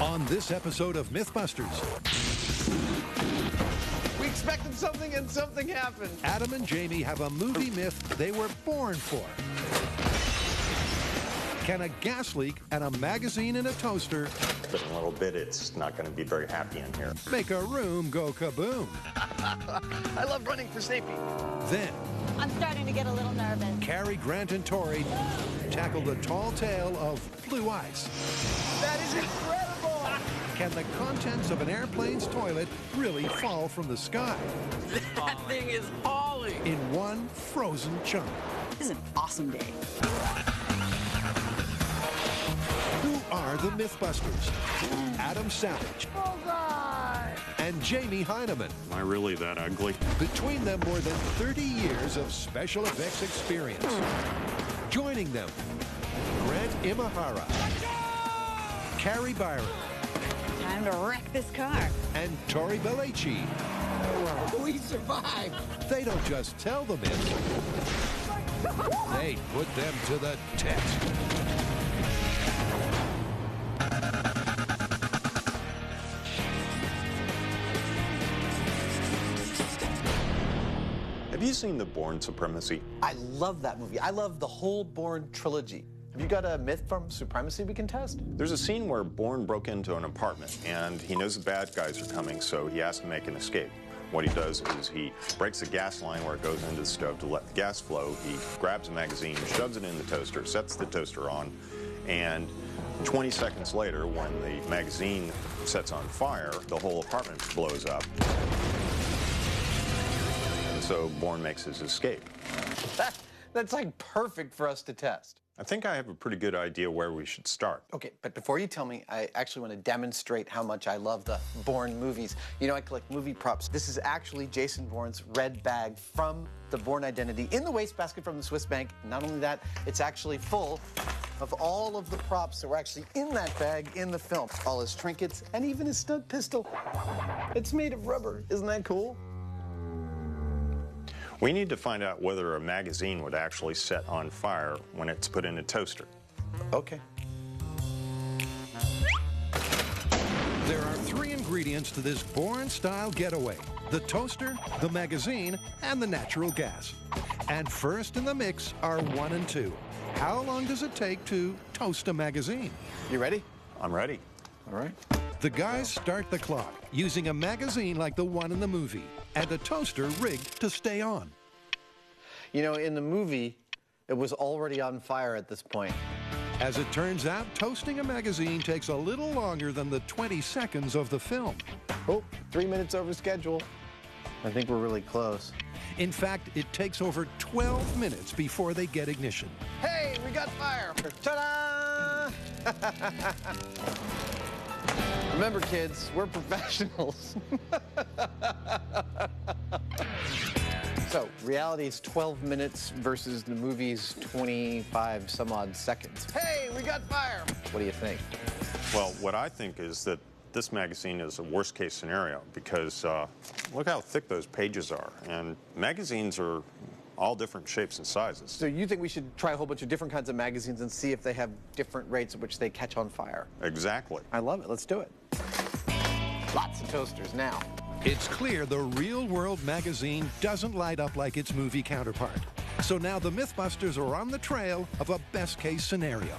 On this episode of MythBusters, we expected something and something happened. Adam and Jamie have a movie myth they were born for. Can a gas leak and a magazine in a toaster But in a little bit, it's not going to be very happy in here. make a room go kaboom? I love running for safety. Then, I'm starting to get a little nervous. Cary, Grant, and Tori tackle the tall tale of blue ice. That is incredible. Can the contents of an airplane's toilet really fall from the sky That thing is falling. in one frozen chunk? This is an awesome day. Who are the MythBusters? Adam Savage and Jamie Heineman. Am I really that ugly? Between them, more than 30 years of special effects experience. Joining them, Grant Imahara, Carrie Byron, Time to wreck this car. and Tori Belleci. We survived. They don't just tell the myths, they put them to the test. Have you seen The Bourne Supremacy? I love that movie. I love the whole Bourne trilogy. Have you got a myth from Supremacy we can test? There's a scene where Bourne broke into an apartment, and he knows the bad guys are coming, so he has to make an escape. What he does is he breaks the gas line where it goes into the stove to let the gas flow. He grabs a magazine, shoves it in the toaster, sets the toaster on, and 20 seconds later, when the magazine sets on fire, the whole apartment blows up. And so Bourne makes his escape. That's like perfect for us to test. I think I have a pretty good idea where we should start. Okay, but before you tell me, I actually want to demonstrate how much I love the Bourne movies. You know, I collect movie props. This is actually Jason Bourne's red bag from the Bourne Identity in the wastebasket from the Swiss bank. Not only that, it's actually full of all of the props that were actually in that bag in the film. All his trinkets and even his stud pistol. It's made of rubber. Isn't that cool? We need to find out whether a magazine would actually set on fire when it's put in a toaster. Okay. There are 3 ingredients to this Bourne-style getaway: the toaster, the magazine, and the natural gas. And first in the mix are 1 and 2. How long does it take to toast a magazine? You ready? I'm ready. All right. The guys start the clock using a magazine like the one in the movie and a toaster rigged to stay on. You know, in the movie, it was already on fire at this point. As it turns out, toasting a magazine takes a little longer than the 20 seconds of the film. Oh, 3 minutes over schedule. I think we're really close. In fact, it takes over 12 minutes before they get ignition. Hey, we got fire! Ta-da! Remember, kids, we're professionals. So, reality is 12 minutes versus the movie's 25 some odd seconds. Hey, we got fire! What do you think? Well, what I think is that this magazine is a worst case scenario because look how thick those pages are. And magazines are all different shapes and sizes. So you think we should try a whole bunch of different kinds of magazines and see if they have different rates at which they catch on fire? Exactly. I love it. Let's do it. Lots of toasters now. It's clear the real-world magazine doesn't light up like its movie counterpart. So now the MythBusters are on the trail of a best-case scenario.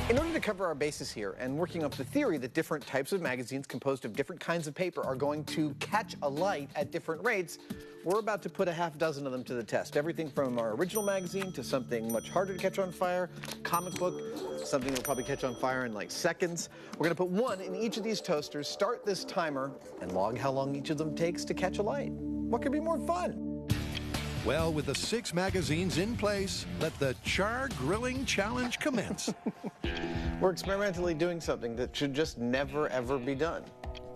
In order to cover our bases here and working up the theory that different types of magazines composed of different kinds of paper are going to catch a light at different rates, we're about to put a half dozen of them to the test. Everything from our original magazine to something much harder to catch on fire, comic book, something that'll probably catch on fire in like seconds. We're gonna put one in each of these toasters, start this timer, and log how long each of them takes to catch a light. What could be more fun? Well, with the 6 magazines in place, let the char grilling challenge commence. We're experimentally doing something that should just never, ever be done.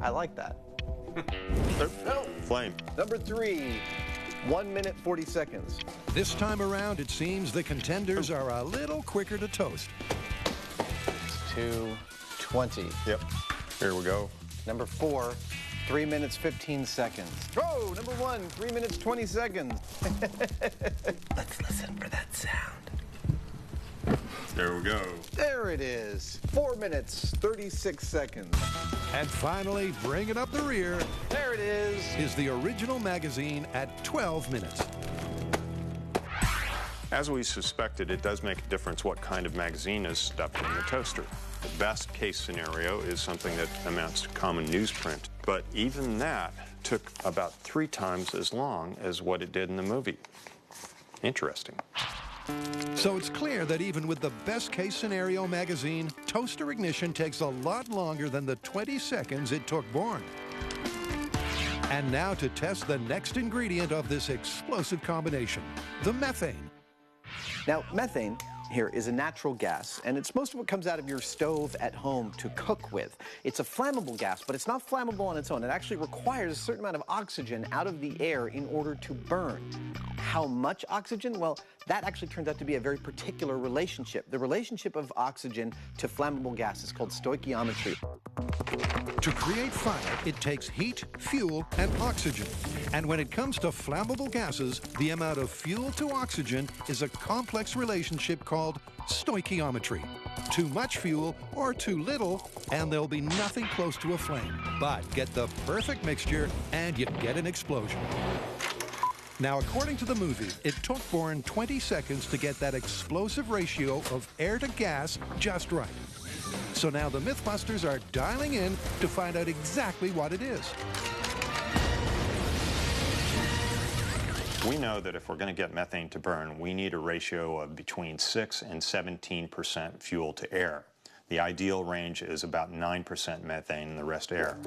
I like that. Oh, flame. Number 3, 1 minute, 40 seconds. This time around, it seems the contenders are a little quicker to toast. 2:20. Yep. Here we go. Number 4, 3 minutes, 15 seconds. Oh, number 1, 3 minutes, 20 seconds. Let's listen for that sound. There we go. There it is. 4 minutes, 36 seconds. And finally, bringing up the rear There it is. the original magazine at 12 minutes. As we suspected, it does make a difference what kind of magazine is stuffed in the toaster. The best case scenario is something that amounts to common newsprint, but even that took about 3 times as long as what it did in the movie. Interesting. So it's clear that even with the best case scenario magazine, toaster ignition takes a lot longer than the 20 seconds it took Bourne. And now to test the next ingredient of this explosive combination, the methane. Now, methane here is a natural gas, and it's most of what comes out of your stove at home to cook with. It's a flammable gas, but it's not flammable on its own. It actually requires a certain amount of oxygen out of the air in order to burn. How much oxygen? Well, that actually turns out to be a very particular relationship. The relationship of oxygen to flammable gas is called stoichiometry. To create fire, it takes heat, fuel, and oxygen. And when it comes to flammable gases, the amount of fuel to oxygen is a complex relationship called stoichiometry. Too much fuel or too little, and there'll be nothing close to a flame. But get the perfect mixture, and you get an explosion. Now, according to the movie, it took Bourne 20 seconds to get that explosive ratio of air to gas just right. So now the MythBusters are dialing in to find out exactly what it is. We know that if we're going to get methane to burn, we need a ratio of between 6 and 17% fuel to air. The ideal range is about 9% methane and the rest air.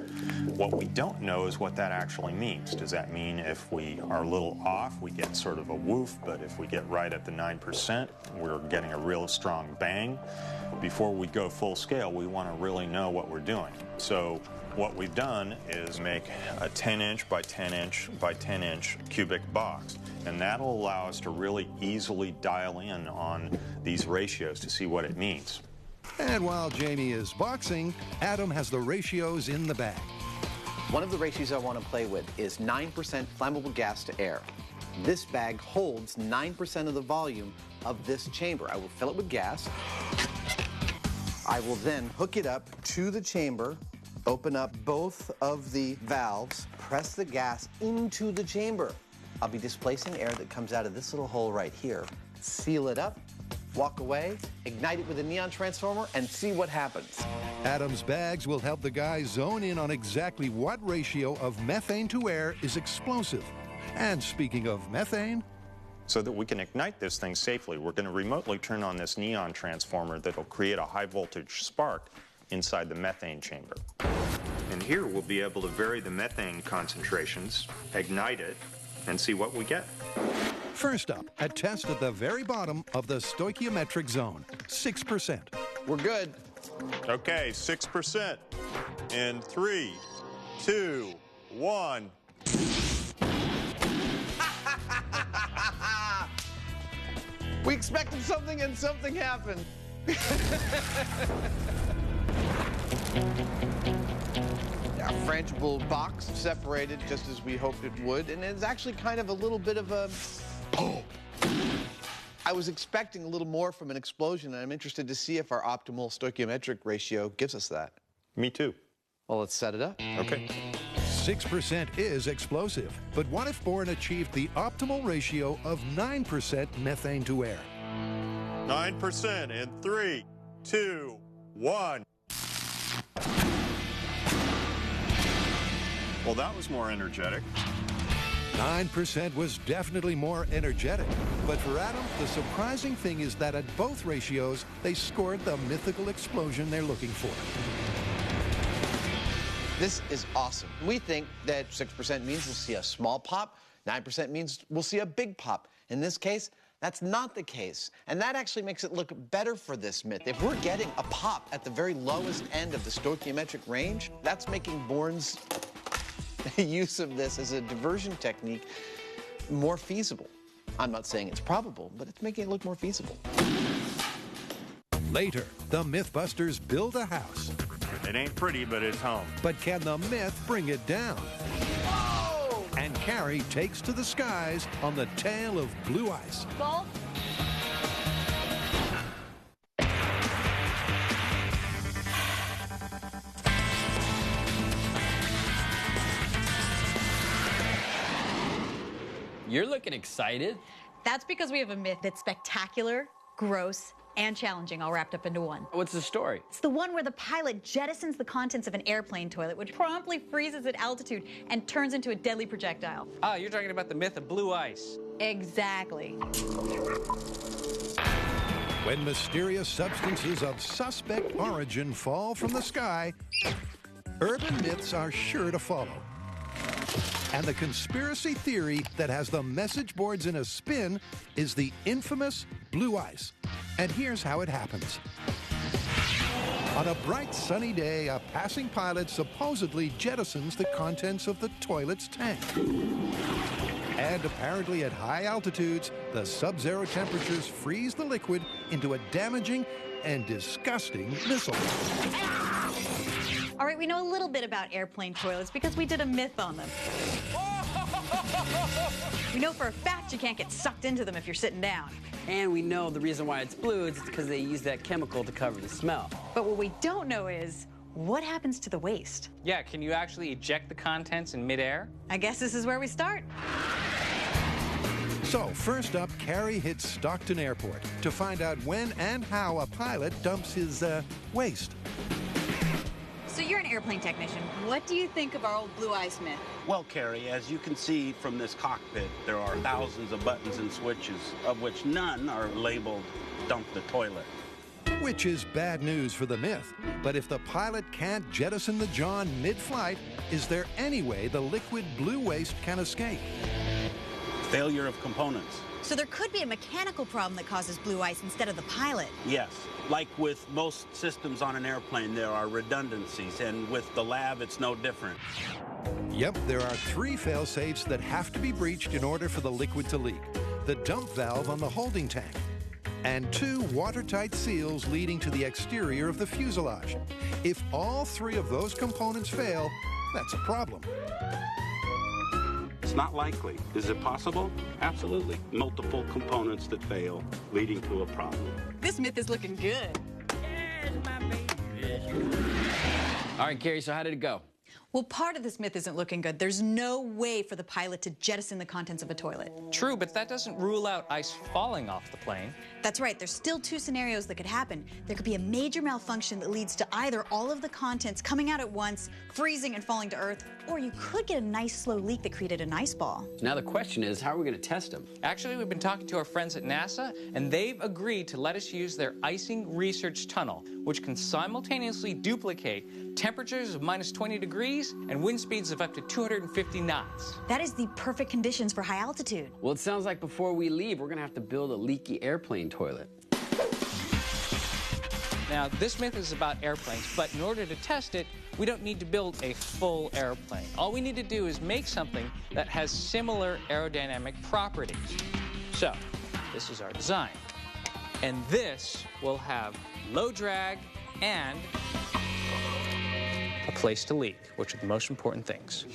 What we don't know is what that actually means. Does that mean if we are a little off, we get sort of a woof, but if we get right at the 9%, we're getting a real strong bang? Before we go full scale, we want to really know what we're doing. So what we've done is make a 10-inch by 10-inch by 10-inch cubic box, and that'll allow us to really easily dial in on these ratios to see what it means. And while Jamie is boxing, Adam has the ratios in the bag. One of the ratios I want to play with is 9% flammable gas to air. This bag holds 9% of the volume of this chamber. I will fill it with gas. I will then hook it up to the chamber, open up both of the valves, press the gas into the chamber. I'll be displacing air that comes out of this little hole right here. Seal it up, walk away, ignite it with a neon transformer, and see what happens. Adam's bags will help the guys zone in on exactly what ratio of methane to air is explosive. And speaking of methane, So that we can ignite this thing safely, we're going to remotely turn on this neon transformer that will create a high voltage spark inside the methane chamber. And here we'll be able to vary the methane concentrations, ignite it, and see what we get. first up, a test at the very bottom of the stoichiometric zone, 6%. We're good. Okay, 6%. In 3, 2, 1. We expected something and something happened. Our frangible box separated just as we hoped it would, and it's actually kind of a little bit of a... I was expecting a little more from an explosion, and I'm interested to see if our optimal stoichiometric ratio gives us that. Me too. Well, let's set it up. Okay. 6% is explosive, but what if Bourne achieved the optimal ratio of 9% methane to air? 9% in 3, 2, 1. Well, that was more energetic. 9% was definitely more energetic. But for Adam, the surprising thing is that at both ratios, they scored the mythical explosion they're looking for. This is awesome. We think that 6% means we'll see a small pop, 9% means we'll see a big pop. In this case, that's not the case. And that actually makes it look better for this myth. If we're getting a pop at the very lowest end of the stoichiometric range, that's making Bourne's use of this as a diversion technique more feasible. I'm not saying it's probable, but it's making it look more feasible. Later, the MythBusters build a house. It ain't pretty, but it's home. But can the myth bring it down? Whoa! And Carrie takes to the skies on the tail of blue ice. Bolt. you're looking excited. That's because we have a myth that's spectacular, gross, and challenging all wrapped up into one. What's the story? It's the one where the pilot jettisons the contents of an airplane toilet, which promptly freezes at altitude and turns into a deadly projectile. Ah, you're talking about the myth of blue ice. Exactly. When mysterious substances of suspect origin fall from the sky, urban myths are sure to follow. And the conspiracy theory that has the message boards in a spin is the infamous blue ice. And here's how it happens. On a bright sunny day, a passing pilot supposedly jettisons the contents of the toilet's tank. And apparently at high altitudes, the sub-zero temperatures freeze the liquid into a damaging and disgusting missile. All right, we know a little bit about airplane toilets because we did a myth on them. We know for a fact you can't get sucked into them if you're sitting down. And we know the reason why it's blue is because they use that chemical to cover the smell. But what we don't know is what happens to the waste. Yeah, can you actually eject the contents in midair? I guess this is where we start. So first up, Carrie hits Stockton Airport to find out when and how a pilot dumps his waste. So you're an airplane technician. What do you think of our old blue ice myth? Well, Carrie, as you can see from this cockpit, there are thousands of buttons and switches, of which none are labeled dump the toilet. Which is bad news for the myth. But if the pilot can't jettison the John mid-flight, is there any way the liquid blue waste can escape? Failure of components. So there could be a mechanical problem that causes blue ice instead of the pilot. Yes. Like with most systems on an airplane, there are redundancies, and with the lab, it's no different. Yep, there are 3 fail-safes that have to be breached in order for the liquid to leak. The dump valve on the holding tank, and 2 watertight seals leading to the exterior of the fuselage. If all 3 of those components fail, that's a problem. It's not likely. Is it possible? Absolutely. Multiple components that fail, leading to a problem. This myth is looking good. All right, Carrie, so how did it go? Well, part of this myth isn't looking good. There's no way for the pilot to jettison the contents of a toilet. True, but that doesn't rule out ice falling off the plane. That's right. There's still 2 scenarios that could happen. There could be a major malfunction that leads to either all of the contents coming out at once, freezing and falling to Earth, or you could get a nice slow leak that created an ice ball. Now the question is, how are we going to test them? Actually, we've been talking to our friends at NASA, and they've agreed to let us use their icing research tunnel, which can simultaneously duplicate temperatures of -20 degrees and wind speeds of up to 250 knots. That is the perfect conditions for high altitude. Well, it sounds like before we leave, we're going to have to build a leaky airplane toilet. Now, this myth is about airplanes, but in order to test it, we don't need to build a full airplane. All we need to do is make something that has similar aerodynamic properties. So, this is our design. And this will have low drag and a place to leak, which are the most important things.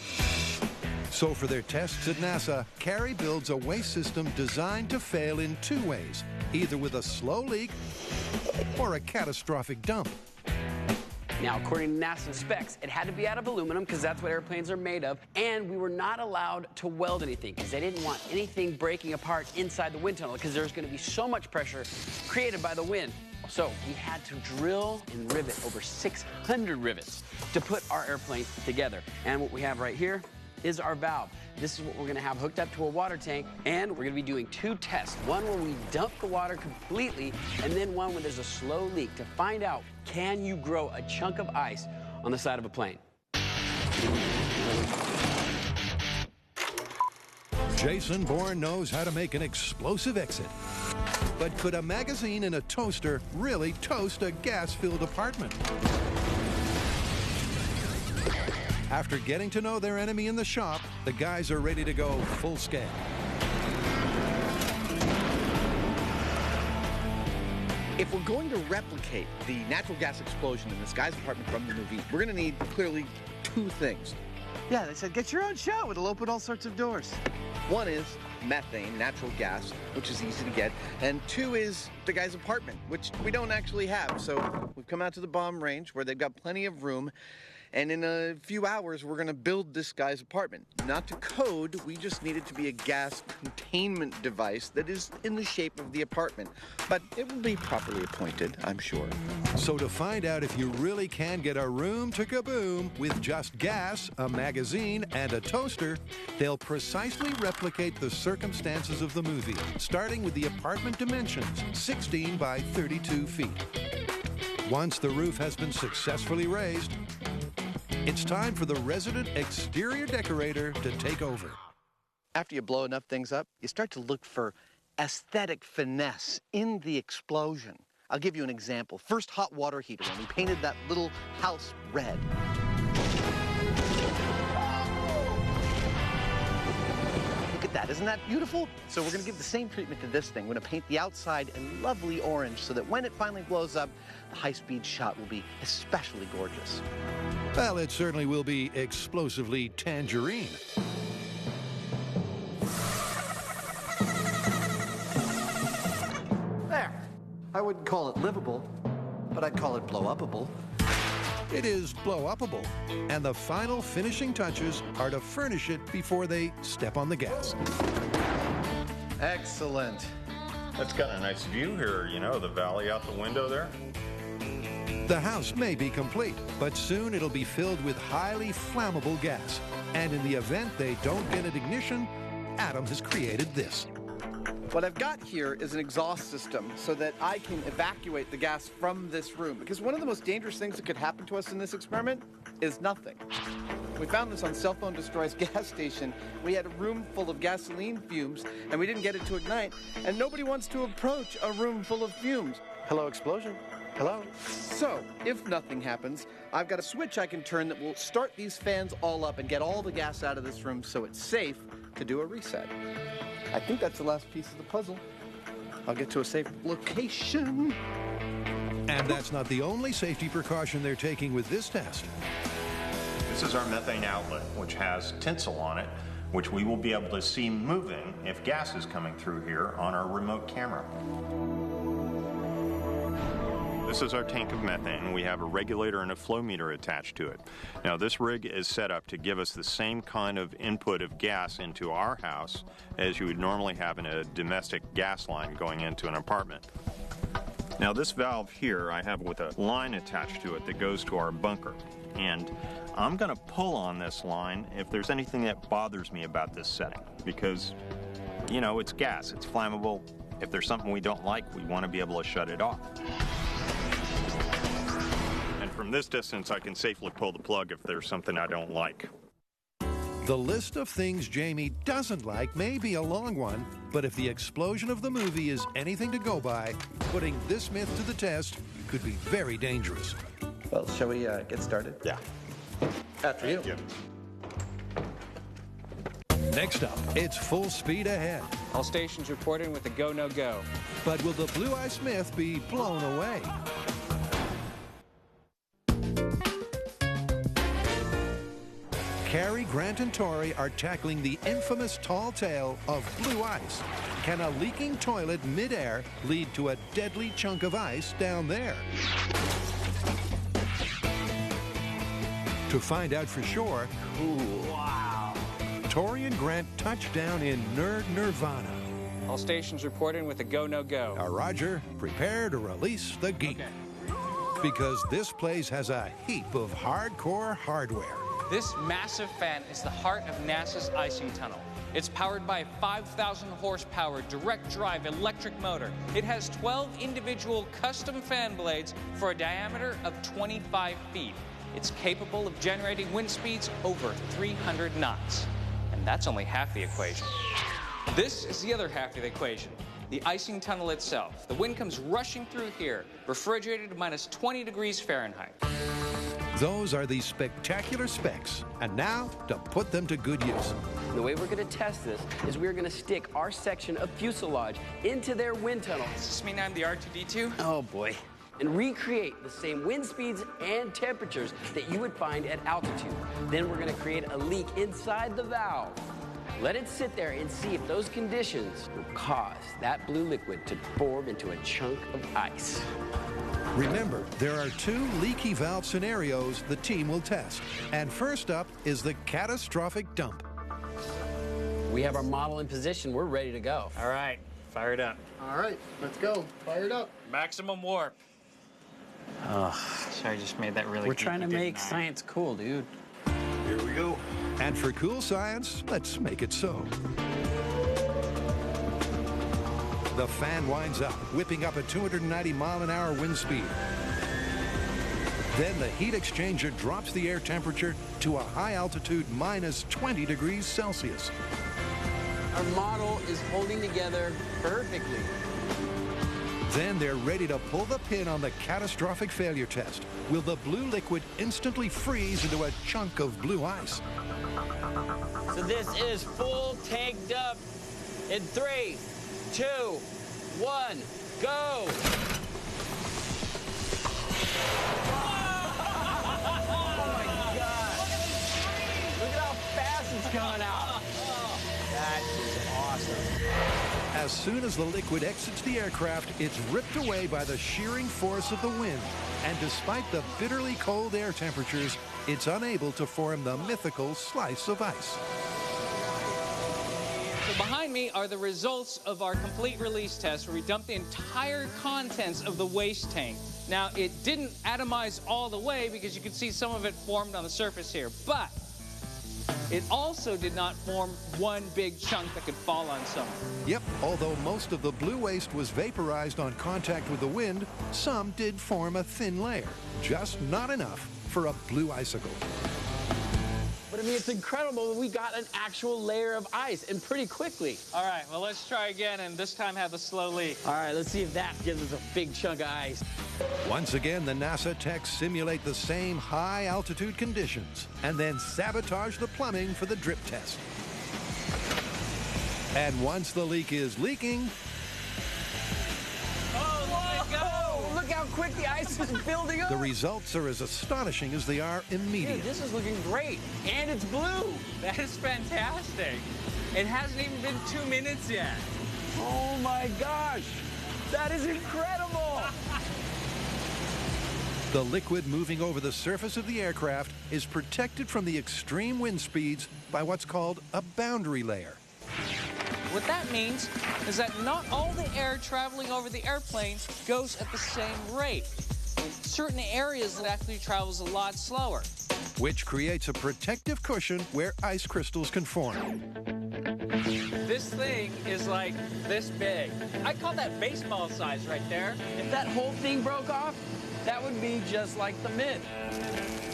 So for their tests at NASA, Carrie builds a waste system designed to fail in 2 ways, either with a slow leak or a catastrophic dump. Now, according to NASA specs, it had to be out of aluminum because that's what airplanes are made of, and we were not allowed to weld anything because they didn't want anything breaking apart inside the wind tunnel because there's going to be so much pressure created by the wind. So we had to drill and rivet over 600 rivets to put our airplane together. And what we have right here is our valve. This is what we're going to have hooked up to a water tank, and we're going to be doing 2 tests. One where we dump the water completely, and then one where there's a slow leak to find out, can you grow a chunk of ice on the side of a plane? Jason Bourne knows how to make an explosive exit. But could a magazine in a toaster really toast a gas-filled apartment? After getting to know their enemy in the shop, the guys are ready to go full scale. If we're going to replicate the natural gas explosion in this guy's apartment from the movie, we're going to need clearly 2 things. Yeah, they said, get your own show. It'll open all sorts of doors. One is methane, natural gas, which is easy to get. And 2 is the guy's apartment, which we don't actually have. So we've come out to the bomb range where they've got plenty of room. And in a few hours, we're going to build this guy's apartment. Not to code, we just need it to be a gas containment device that is in the shape of the apartment. But it will be properly appointed, I'm sure. So to find out if you really can get a room to kaboom with just gas, a magazine, and a toaster, they'll precisely replicate the circumstances of the movie, starting with the apartment dimensions, 16 by 32 feet. Once the roof has been successfully raised, it's time for the resident exterior decorator to take over. After you blow enough things up, you start to look for aesthetic finesse in the explosion. I'll give you an example. First hot water heater, when we painted that little house red. Look at that, isn't that beautiful? So we're gonna give the same treatment to this thing. We're gonna paint the outside a lovely orange so that when it finally blows up, the high-speed shot will be especially gorgeous. Well, it certainly will be explosively tangerine. There. I wouldn't call it livable, but I'd call it blow-upable. It is blow-upable, and the final finishing touches are to furnish it before they step on the gas. Excellent. That's got a nice view here, you know, the valley out the window there. The house may be complete, but soon it'll be filled with highly flammable gas. And in the event they don't get an ignition, Adam has created this. What I've got here is an exhaust system so that I can evacuate the gas from this room. Because one of the most dangerous things that could happen to us in this experiment is nothing. We found this on Cell Phone Destroy's gas station. We had a room full of gasoline fumes, and we didn't get it to ignite. And nobody wants to approach a room full of fumes. Hello, explosion. Hello? So, if nothing happens, I've got a switch I can turn that will start these fans all up and get all the gas out of this room so it's safe to do a reset. I think that's the last piece of the puzzle. I'll get to a safe location. And that's not the only safety precaution they're taking with this test. This is our methane outlet, which has tinsel on it, which we will be able to see moving if gas is coming through here on our remote camera. This is our tank of methane. We have a regulator and a flow meter attached to it. Now, this rig is set up to give us the same kind of input of gas into our house as you would normally have in a domestic gas line going into an apartment. Now, this valve here I have with a line attached to it that goes to our bunker. And I'm going to pull on this line if there's anything that bothers me about this setting. Because, you know, it's gas, it's flammable. If there's something we don't like, we want to be able to shut it off. From this distance, I can safely pull the plug if there's something I don't like. The list of things Jamie doesn't like may be a long one, but if the explosion of the movie is anything to go by, putting this myth to the test could be very dangerous. Well, shall we get started? Yeah. After you. Next up, it's full speed ahead. All stations reporting with a go, no go. But will the Blue Ice myth be blown away? Carrie, Grant, and Tori are tackling the infamous tall tale of blue ice. Can a leaking toilet midair lead to a deadly chunk of ice down there? To find out for sure, Wow. Tori and Grant touch down in Nerd Nirvana. All stations reporting with a go, no go. Now, Roger, prepare to release the geek. Okay. Because this place has a heap of hardcore hardware. This massive fan is the heart of NASA's icing tunnel. It's powered by a 5,000 horsepower direct drive electric motor. It has 12 individual custom fan blades for a diameter of 25 feet. It's capable of generating wind speeds over 300 knots. And that's only half the equation. This is the other half of the equation, the icing tunnel itself. The wind comes rushing through here, refrigerated to minus 20 degrees Fahrenheit. Those are the spectacular specs. And now, to put them to good use. The way we're going to test this is we're going to stick our section of fuselage into their wind tunnel. Does this mean I'm the R2-D2? Oh, boy. And recreate the same wind speeds and temperatures that you would find at altitude. Then we're going to create a leak inside the valve. Let it sit there and see if those conditions will cause that blue liquid to form into a chunk of ice. Remember, there are 2 leaky valve scenarios the team will test. And first up is the catastrophic dump. We have our model in position. We're ready to go. All right, fire it up. All right, let's go. Fire it up. Maximum warp. Oh, sorry, I just made that really We're geeky, trying to didn't make I? science cool, dude. Here we go. And for cool science, let's make it so. The fan winds up, whipping up a 290-mile-an-hour wind speed. Then the heat exchanger drops the air temperature to a high altitude minus 20 degrees Celsius. Our model is holding together perfectly. Then they're ready to pull the pin on the catastrophic failure test. Will the blue liquid instantly freeze into a chunk of blue ice? So this is full tanked up in 3, 2, 1, go! Oh my God! Look at how fast it's coming out. That is awesome. As soon as the liquid exits the aircraft, it's ripped away by the shearing force of the wind. And despite the bitterly cold air temperatures, it's unable to form the mythical slice of ice. So behind me are the results of our complete release test where we dumped the entire contents of the waste tank. Now, it didn't atomize all the way because you can see some of it formed on the surface here, but it also did not form one big chunk that could fall on someone. Yep, although most of the blue waste was vaporized on contact with the wind, some did form a thin layer, just not enough for a blue icicle. But I mean, it's incredible that we got an actual layer of ice, and pretty quickly. All right, well, let's try again, and this time have a slow leak. All right, let's see if that gives us a big chunk of ice. Once again, the NASA techs simulate the same high-altitude conditions and then sabotage the plumbing for the drip test. And once the leak is leaking... Oh, look how quick the ice is building up. The results are as astonishing as they are immediate. Dude, this is looking great, and it's blue. That is fantastic. It hasn't even been 2 minutes yet. Oh my gosh, that is incredible. The liquid moving over the surface of the aircraft is protected from the extreme wind speeds by what's called a boundary layer. What that means is that not all the air traveling over the airplane goes at the same rate. In certain areas, it actually travels a lot slower. Which creates a protective cushion where ice crystals can form. This thing is like this big. I call that baseball size right there. If that whole thing broke off, that would be just like the myth.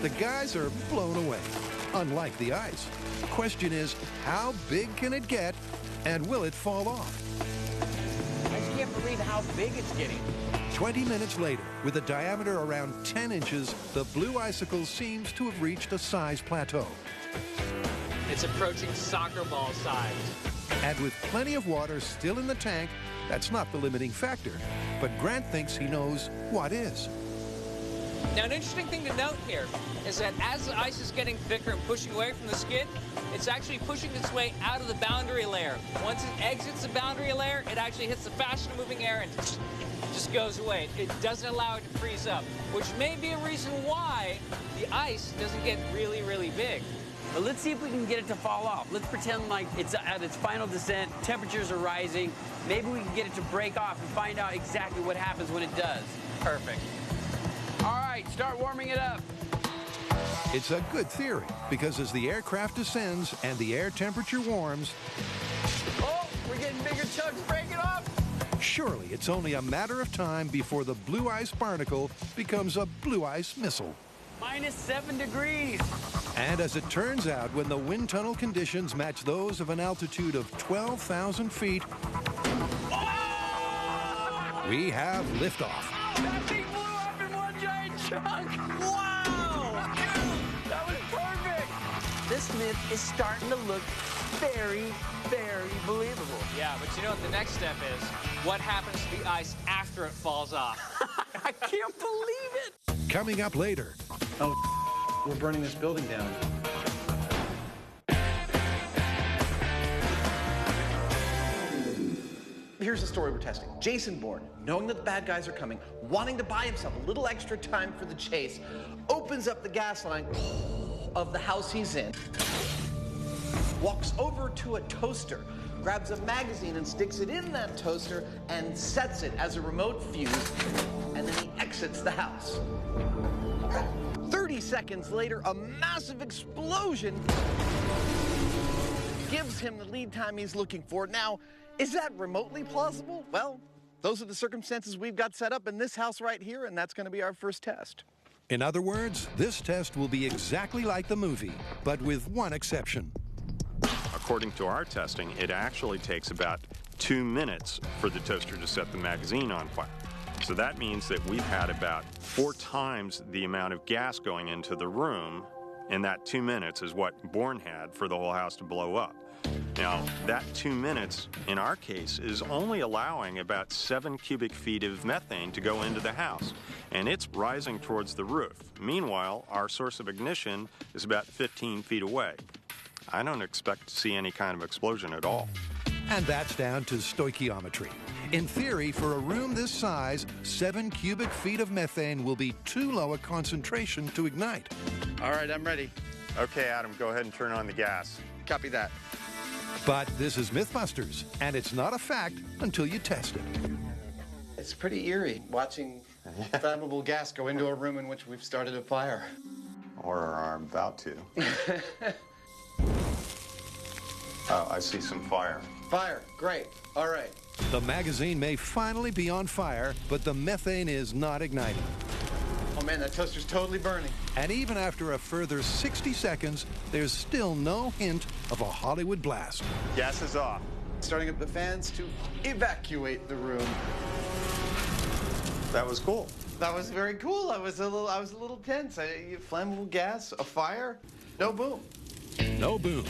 The guys are blown away, unlike the ice. The question is, how big can it get, and will it fall off? I just can't believe how big it's getting. 20 minutes later, with a diameter around 10 inches, the blue icicle seems to have reached a size plateau. It's approaching soccer ball size. And with plenty of water still in the tank, that's not the limiting factor. But Grant thinks he knows what is. Now, an interesting thing to note here is that as the ice is getting thicker and pushing away from the skid, it's actually pushing its way out of the boundary layer. Once it exits the boundary layer, it actually hits the faster-moving air and just goes away. It doesn't allow it to freeze up, which may be a reason why the ice doesn't get really, really big. But let's see if we can get it to fall off. Let's pretend like it's at its final descent, temperatures are rising. Maybe we can get it to break off and find out exactly what happens when it does. Perfect. All right, start warming it up. It's a good theory, because as the aircraft descends and the air temperature warms, Oh, we're getting bigger chunks breaking off. surely it's only a matter of time before the blue ice barnacle becomes a blue ice missile. -7 degrees. And as it turns out, when the wind tunnel conditions match those of an altitude of 12,000 feet, we have liftoff. That thing blew up in one giant chunk. Wow! Dude, that was perfect. This myth is starting to look very, very believable. Yeah, but you know what the next step is? What happens to the ice after it falls off? I can't believe it. Coming up later. Oh, we're burning this building down. here's the story we're testing. Jason Bourne, knowing that the bad guys are coming, wanting to buy himself a little extra time for the chase, opens up the gas line of the house he's in, walks over to a toaster, grabs a magazine and sticks it in that toaster and sets it as a remote fuse, and then he exits the house. 30 seconds later, a massive explosion gives him the lead time he's looking for. Now, is that remotely plausible? Well, those are the circumstances we've got set up in this house right here, and that's going to be our first test. In other words, this test will be exactly like the movie, but with one exception. According to our testing, it actually takes about 2 minutes for the toaster to set the magazine on fire. So that means that we've had about 4 times the amount of gas going into the room, and that 2 minutes is what Bourne had for the whole house to blow up. Now, that 2 minutes, in our case, is only allowing about 7 cubic feet of methane to go into the house, and it's rising towards the roof. Meanwhile, our source of ignition is about 15 feet away. I don't expect to see any kind of explosion at all. And that's down to stoichiometry. In theory, for a room this size, 7 cubic feet of methane will be too low a concentration to ignite. All right, I'm ready. Okay, Adam, go ahead and turn on the gas. Copy that. But this is MythBusters, and it's not a fact until you test it. It's pretty eerie watching flammable gas go into a room in which we've started a fire. Or are about to. Oh, I see some fire. Fire, great. All right. The magazine may finally be on fire, but the methane is not igniting. Oh man, that toaster's totally burning. And even after a further 60 seconds, there's still no hint of a Hollywood blast. Gas is off. Starting up the fans to evacuate the room. That was cool. That was very cool. I was a little tense. Flammable gas, a fire, no boom. No boom.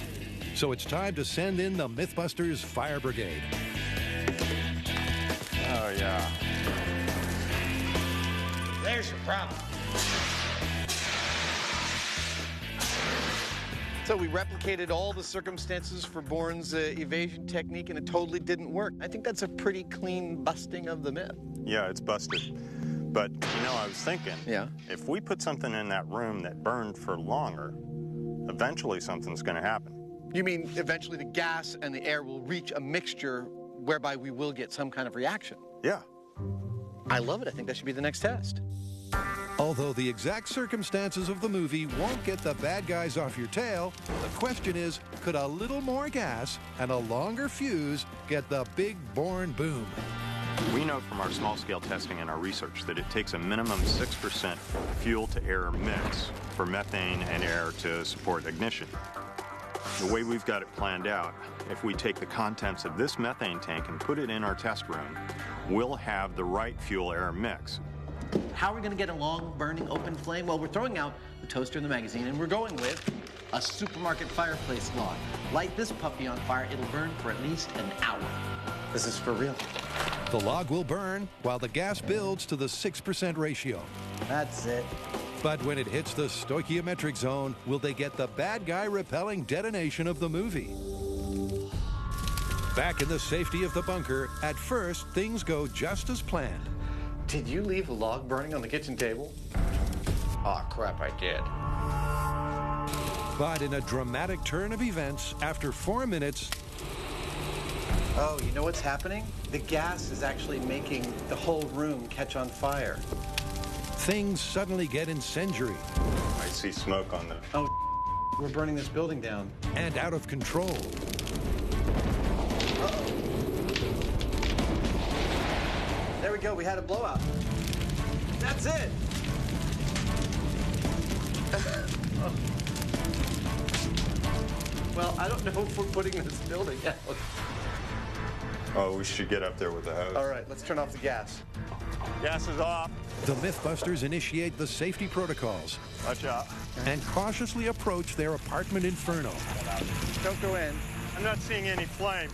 So it's time to send in the MythBusters Fire Brigade. Oh, yeah. There's your problem. So we replicated all the circumstances for Bourne's evasion technique, and it totally didn't work. I think that's a pretty clean busting of the myth. Yeah, it's busted. But, you know, I was thinking, Yeah. if we put something in that room that burned for longer, eventually something's going to happen. You mean eventually the gas and the air will reach a mixture whereby we will get some kind of reaction? Yeah. I love it. I think that should be the next test. Although the exact circumstances of the movie won't get the bad guys off your tail, the question is, could a little more gas and a longer fuse get the big Bourne boom? We know from our small-scale testing and our research that it takes a minimum 6% fuel-to-air mix for methane and air to support ignition. The way we've got it planned out, if we take the contents of this methane tank and put it in our test room, we'll have the right fuel-air mix. How are we going to get a long, burning, open flame? Well, we're throwing out the toaster and the magazine, and we're going with a supermarket fireplace log. Light this puppy on fire, it'll burn for at least an hour. This is for real. The log will burn while the gas builds to the 6% ratio. That's it. But when it hits the stoichiometric zone, will they get the bad guy repelling detonation of the movie? Back in the safety of the bunker, at first, things go just as planned. Did you leave a log burning on the kitchen table? Oh, crap, I did. But in a dramatic turn of events, after 4 minutes, Oh, you know what's happening? The gas is actually making the whole room catch on fire. things suddenly get incendiary I see smoke on the... Oh, we're burning this building down. and out of control. Uh-oh. There we go, we had a blowout. That's it. Well, I don't know if we're putting this building out. Oh, we should get up there with the hose. All right, let's turn off the gas. Gas is off. The MythBusters initiate the safety protocols Watch out. and cautiously approach their apartment inferno. Don't go in. I'm not seeing any flame.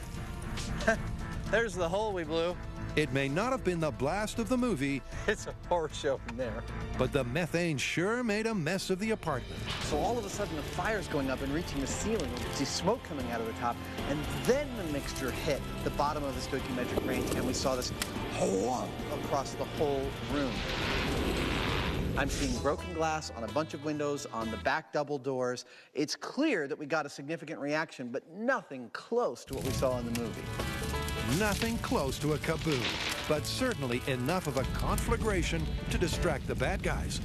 There's the hole we blew. It may not have been the blast of the movie, It's a horror show in there. but the methane sure made a mess of the apartment. So all of a sudden the fire's going up and reaching the ceiling. You can see smoke coming out of the top. And then the mixture hit the bottom of the stoichiometric range and we saw this whomp across the whole room. I'm seeing broken glass on a bunch of windows, on the back double doors. It's clear that we got a significant reaction, but nothing close to what we saw in the movie. Nothing close to a kaboom, but certainly enough of a conflagration to distract the bad guys.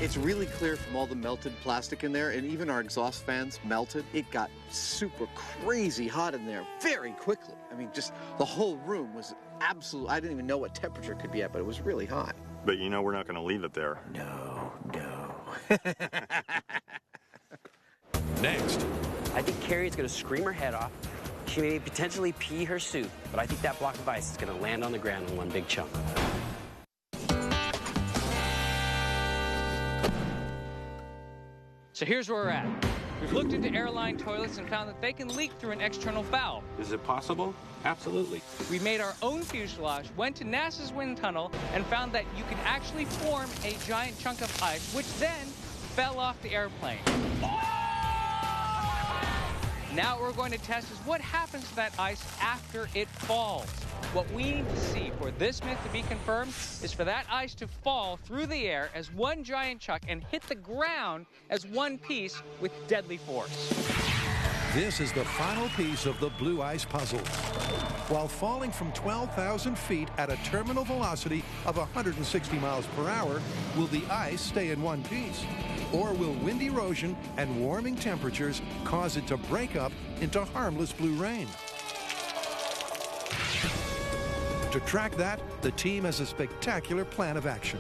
It's really clear from all the melted plastic in there, and even our exhaust fans melted. It got super crazy hot in there very quickly. I mean, just the whole room was absolute. I didn't even know what temperature could be at, but it was really hot. But you know we're not going to leave it there. No. Next, I think Carrie's going to scream her head off. She may potentially pee her suit, but I think that block of ice is going to land on the ground in one big chunk. So here's where we're at. We've looked into airline toilets and found that they can leak through an external valve. Is it possible? Absolutely. We made our own fuselage, went to NASA's wind tunnel, and found that you can actually form a giant chunk of ice, which then fell off the airplane. Now what we're going to test is what happens to that ice after it falls. What we need to see for this myth to be confirmed is for that ice to fall through the air as one giant chunk and hit the ground as one piece with deadly force. this is the final piece of the blue ice puzzle. While falling from 12,000 feet at a terminal velocity of 160 miles per hour, will the ice stay in one piece? Or will wind erosion and warming temperatures cause it to break up into harmless blue rain? To track that, the team has a spectacular plan of action.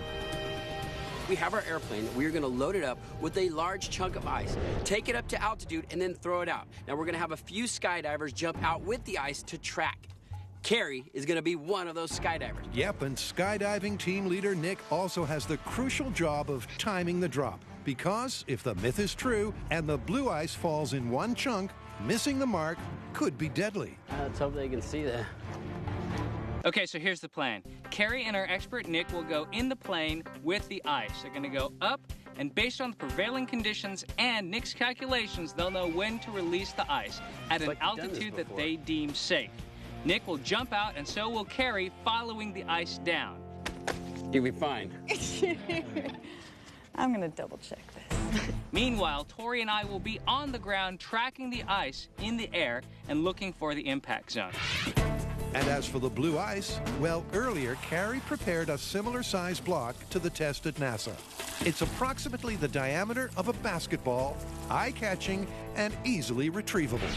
We have our airplane. We are going to load it up with a large chunk of ice, take it up to altitude, and then throw it out. Now, we're going to have a few skydivers jump out with the ice to track it. Carrie is going to be one of those skydivers. Yep, and skydiving team leader Nick also has the crucial job of timing the drop. Because if the myth is true and the blue ice falls in one chunk, missing the mark could be deadly. Let's hope they can see that. Okay, so here's the plan. Carrie and our expert Nick will go in the plane with the ice. They're going to go up, and based on the prevailing conditions and Nick's calculations, they'll know when to release the ice at an altitude that they deem safe. Nick will jump out, and so will Carrie, following the ice down. You'll be fine. I'm going to double check this. Meanwhile, Tori and I will be on the ground tracking the ice in the air and looking for the impact zone. And as for the blue ice, well, earlier, Carrie prepared a similar-sized block to the test at NASA. It's approximately the diameter of a basketball, eye-catching, and easily retrievable.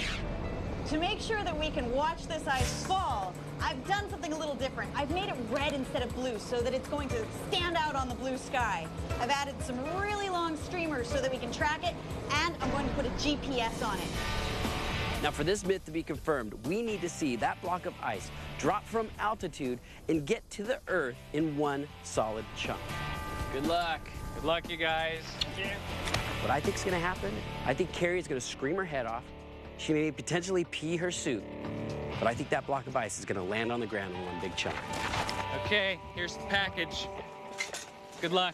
To make sure that we can watch this ice fall, I've done something a little different. I've made it red instead of blue so that it's going to stand out on the blue sky. I've added some really long streamers so that we can track it, and I'm going to put a GPS on it. Now, for this myth to be confirmed, we need to see that block of ice drop from altitude and get to the Earth in one solid chunk. Good luck. Good luck, you guys. Thank you. What I think is going to happen, I think Carrie's going to scream her head off. She may potentially pee her suit, but I think that block of ice is going to land on the ground in one big chunk. Okay, here's the package. Good luck.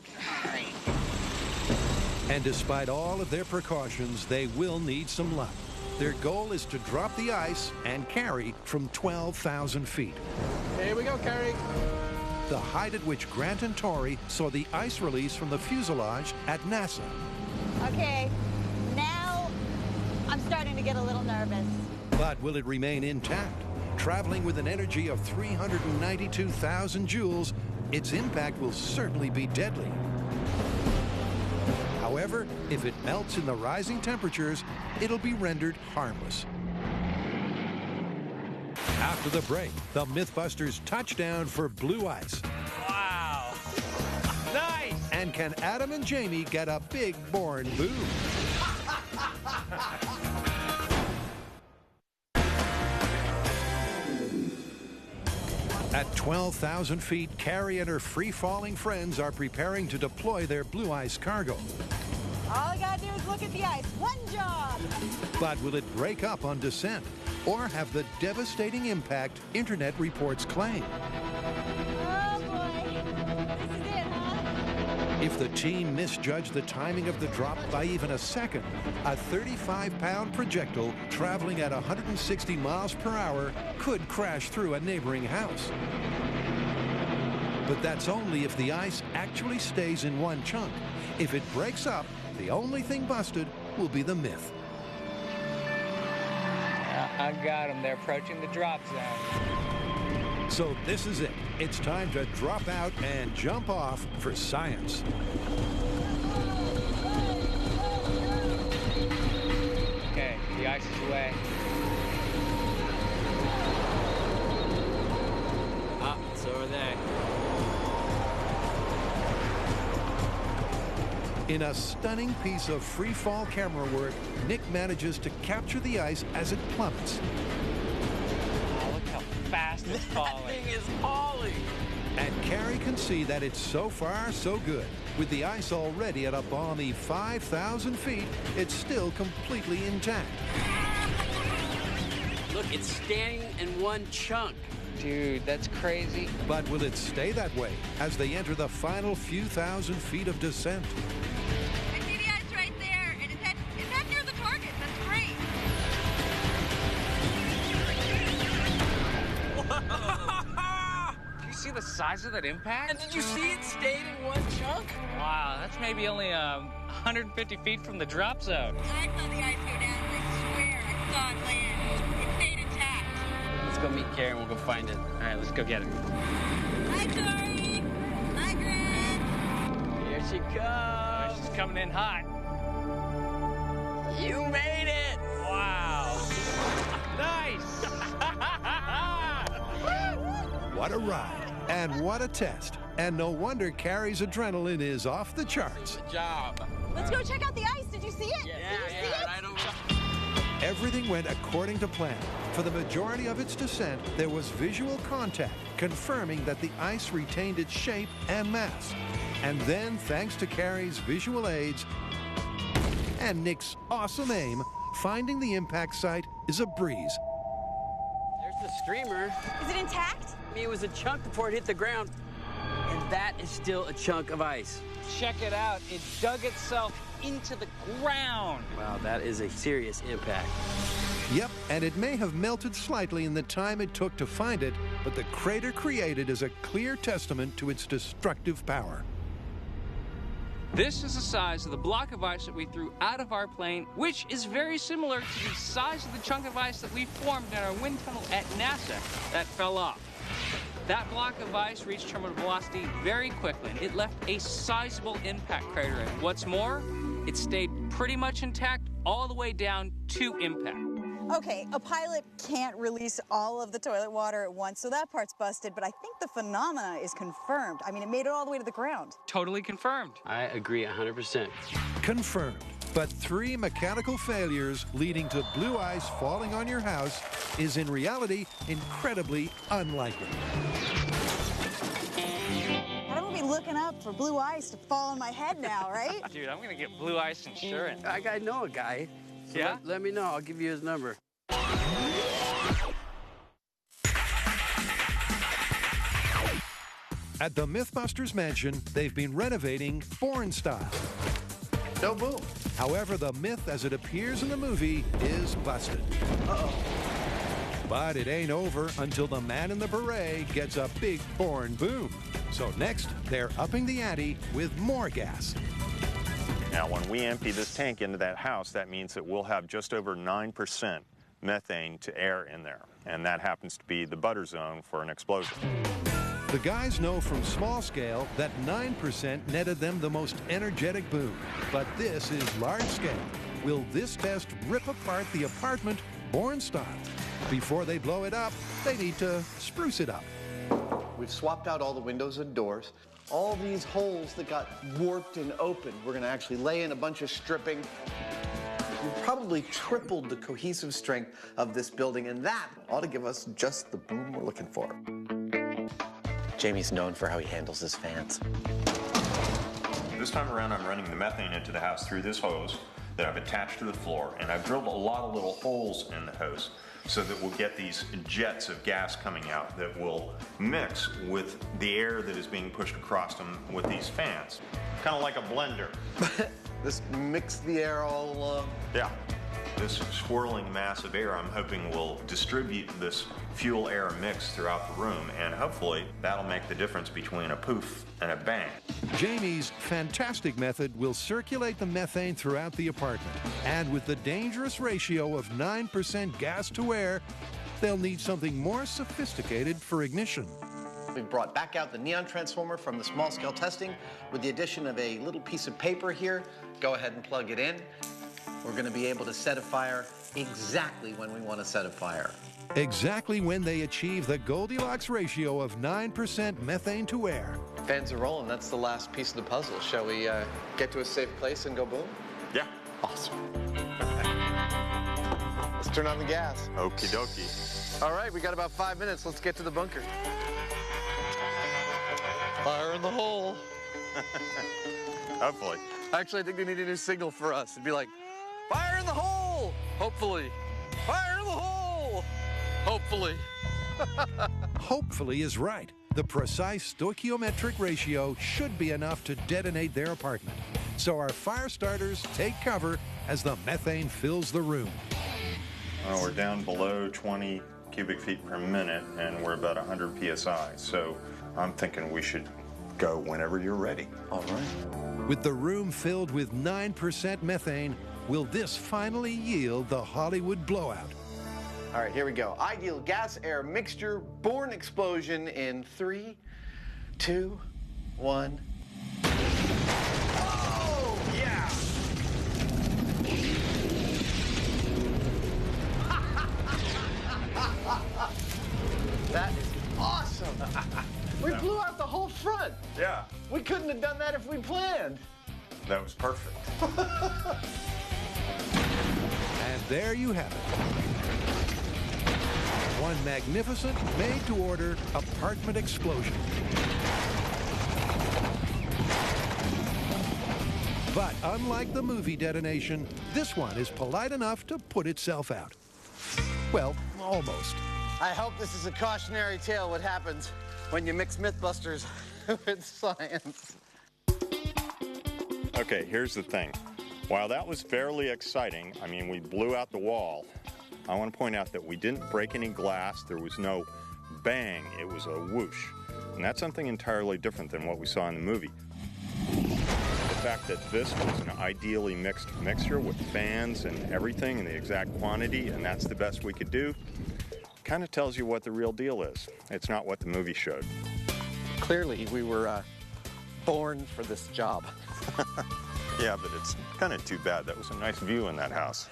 And despite all of their precautions, they will need some luck. Their goal is to drop the ice and Carrie from 12,000 feet. Here we go, Carrie. The height at which Grant and Tori saw the ice release from the fuselage at NASA. Okay, now I'm starting to get a little nervous. But will it remain intact? Traveling with an energy of 392,000 joules, its impact will certainly be deadly. However, if it melts in the rising temperatures, it'll be rendered harmless. After the break, the MythBusters touchdown for blue ice. Wow. Nice. And can Adam and Jamie get a big born boo? At 12,000 feet, Carrie and her free-falling friends are preparing to deploy their blue ice cargo. All I gotta do is look at the ice. One job. But will it break up on descent? or have the devastating impact internet reports claim. Oh boy, this is it, huh? If the team misjudged the timing of the drop by even a second, a 35-pound projectile traveling at 160 miles per hour could crash through a neighboring house. But that's only if the ice actually stays in one chunk. If it breaks up, the only thing busted will be the myth. I got them. They're approaching the drop zone. So this is it. It's time to drop out and jump off for science. Okay, the ice is away. So are they. In a stunning piece of free-fall camera work, Nick manages to capture the ice as it plummets. Oh, look how fast it's falling. That thing is falling. And Carrie can see that it's so far so good. With the ice already at a balmy 5,000 feet, it's still completely intact. Look, it's standing in one chunk. Dude, that's crazy. But will it stay that way as they enter the final few thousand feet of descent? I see the ice right there, and it's that near the target. That's great. Do you see the size of that impact? And did you see it stayed in one chunk? Wow, that's maybe only 150 feet from the drop zone. I saw the ice go down, and I swear I saw it land. It stayed intact. Let's go meet Carrie and we'll go find it. All right, let's go get it. Hi, Tori. Hi, Grant. Here she comes. She's coming in hot. You made it. Wow. Nice. What a ride, and what a test. And no wonder Carrie's adrenaline is off the charts. Good job. Let's go check out the ice. Did you see it? Yeah, Did you see it? right over. Everything went according to plan. For the majority of its descent, there was visual contact, confirming that the ice retained its shape and mass. And then, thanks to Carrie's visual aids and Nick's awesome aim, finding the impact site is a breeze. There's the streamer. Is it intact? I mean, it was a chunk before it hit the ground. And that is still a chunk of ice. Check it out. It dug itself into the ground. Wow, that is a serious impact. Yep, and it may have melted slightly in the time it took to find it, but the crater created is a clear testament to its destructive power. This is the size of the block of ice that we threw out of our plane, which is very similar to the size of the chunk of ice that we formed in our wind tunnel at NASA that fell off. That block of ice reached terminal velocity very quickly, and it left a sizable impact crater. And what's more, it stayed pretty much intact all the way down to impact. Okay, a pilot can't release all of the toilet water at once, so that part's busted, but I think the phenomena is confirmed. I mean, it made it all the way to the ground. Totally confirmed. I agree 100%. Confirmed. But 3 mechanical failures leading to blue ice falling on your house is in reality incredibly unlikely. I'm gonna be looking up for blue ice to fall on my head now, right? Dude, I'm gonna get blue ice insurance. I know a guy. So Yeah? let me know. I'll give you his number. At the MythBusters mansion, they've been renovating Bourne style. No boom. However, the myth as it appears in the movie is busted. Uh-oh. But it ain't over until the man in the beret gets a big Bourne boom. So next, they're upping the ante with more gas. Now, when we empty this tank into that house, that means that we'll have just over 9% methane to air in there. And that happens to be the butter zone for an explosion. The guys know from small scale that 9% netted them the most energetic boom. But this is large scale. Will this test rip apart the apartment Bourne style? Before they blow it up, they need to spruce it up. We've swapped out all the windows and doors. All these holes that got warped and opened, we're gonna actually lay in a bunch of stripping. We've probably tripled the cohesive strength of this building, and that ought to give us just the boom we're looking for. Jamie's known for how he handles his fans. This time around, I'm running the methane into the house through this hose that I've attached to the floor, and I've drilled a lot of little holes in the hose so that we'll get these jets of gas coming out that will mix with the air that is being pushed across them with these fans. Kind of like a blender. Just mix the air all along. Yeah. This swirling mass of air, I'm hoping, will distribute this fuel-air mix throughout the room, and hopefully that'll make the difference between a poof and a bang. Jamie's fantastic method will circulate the methane throughout the apartment. And with the dangerous ratio of 9% gas to air, they'll need something more sophisticated for ignition. We've brought back out the neon transformer from the small-scale testing with the addition of a little piece of paper here. Go ahead and plug it in. We're going to be able to set a fire exactly when we want to set a fire. Exactly when they achieve the Goldilocks ratio of 9% methane to air. Fans are rolling. That's the last piece of the puzzle. Shall we get to a safe place and go boom? Yeah. Awesome. Let's turn on the gas. Okie dokie. All right, we got about 5 minutes. Let's get to the bunker. Fire in the hole. Hopefully. Actually, I think they need a new signal for us. It'd be like, fire in the hole! Hopefully. Fire in the hole! Hopefully. Hopefully is right. The precise stoichiometric ratio should be enough to detonate their apartment. So our fire starters take cover as the methane fills the room. We're down below 20 cubic feet per minute, and we're about 100 psi. So I'm thinking we should go whenever you're ready. All right. With the room filled with 9% methane, will this finally yield the Hollywood blowout? All right, here we go. Ideal gas-air mixture, born explosion in 3, 2, 1. Oh, yeah! That is awesome! We blew out the whole front. Yeah. We couldn't have done that if we planned. That was perfect. And there you have it. One magnificent, made-to-order apartment explosion. But unlike the movie detonation, this one is polite enough to put itself out. Well, almost. I hope this is a cautionary tale what happens when you mix MythBusters with science. Okay, here's the thing. While that was fairly exciting, I mean, we blew out the wall, I want to point out that we didn't break any glass. There was no bang. It was a whoosh. And that's something entirely different than what we saw in the movie. The fact that this was an ideally mixed mixture with fans and everything in the exact quantity, and that's the best we could do, kind of tells you what the real deal is. It's not what the movie showed. Clearly, we were born for this job. Yeah, but it's kind of too bad. That was a nice view in that house.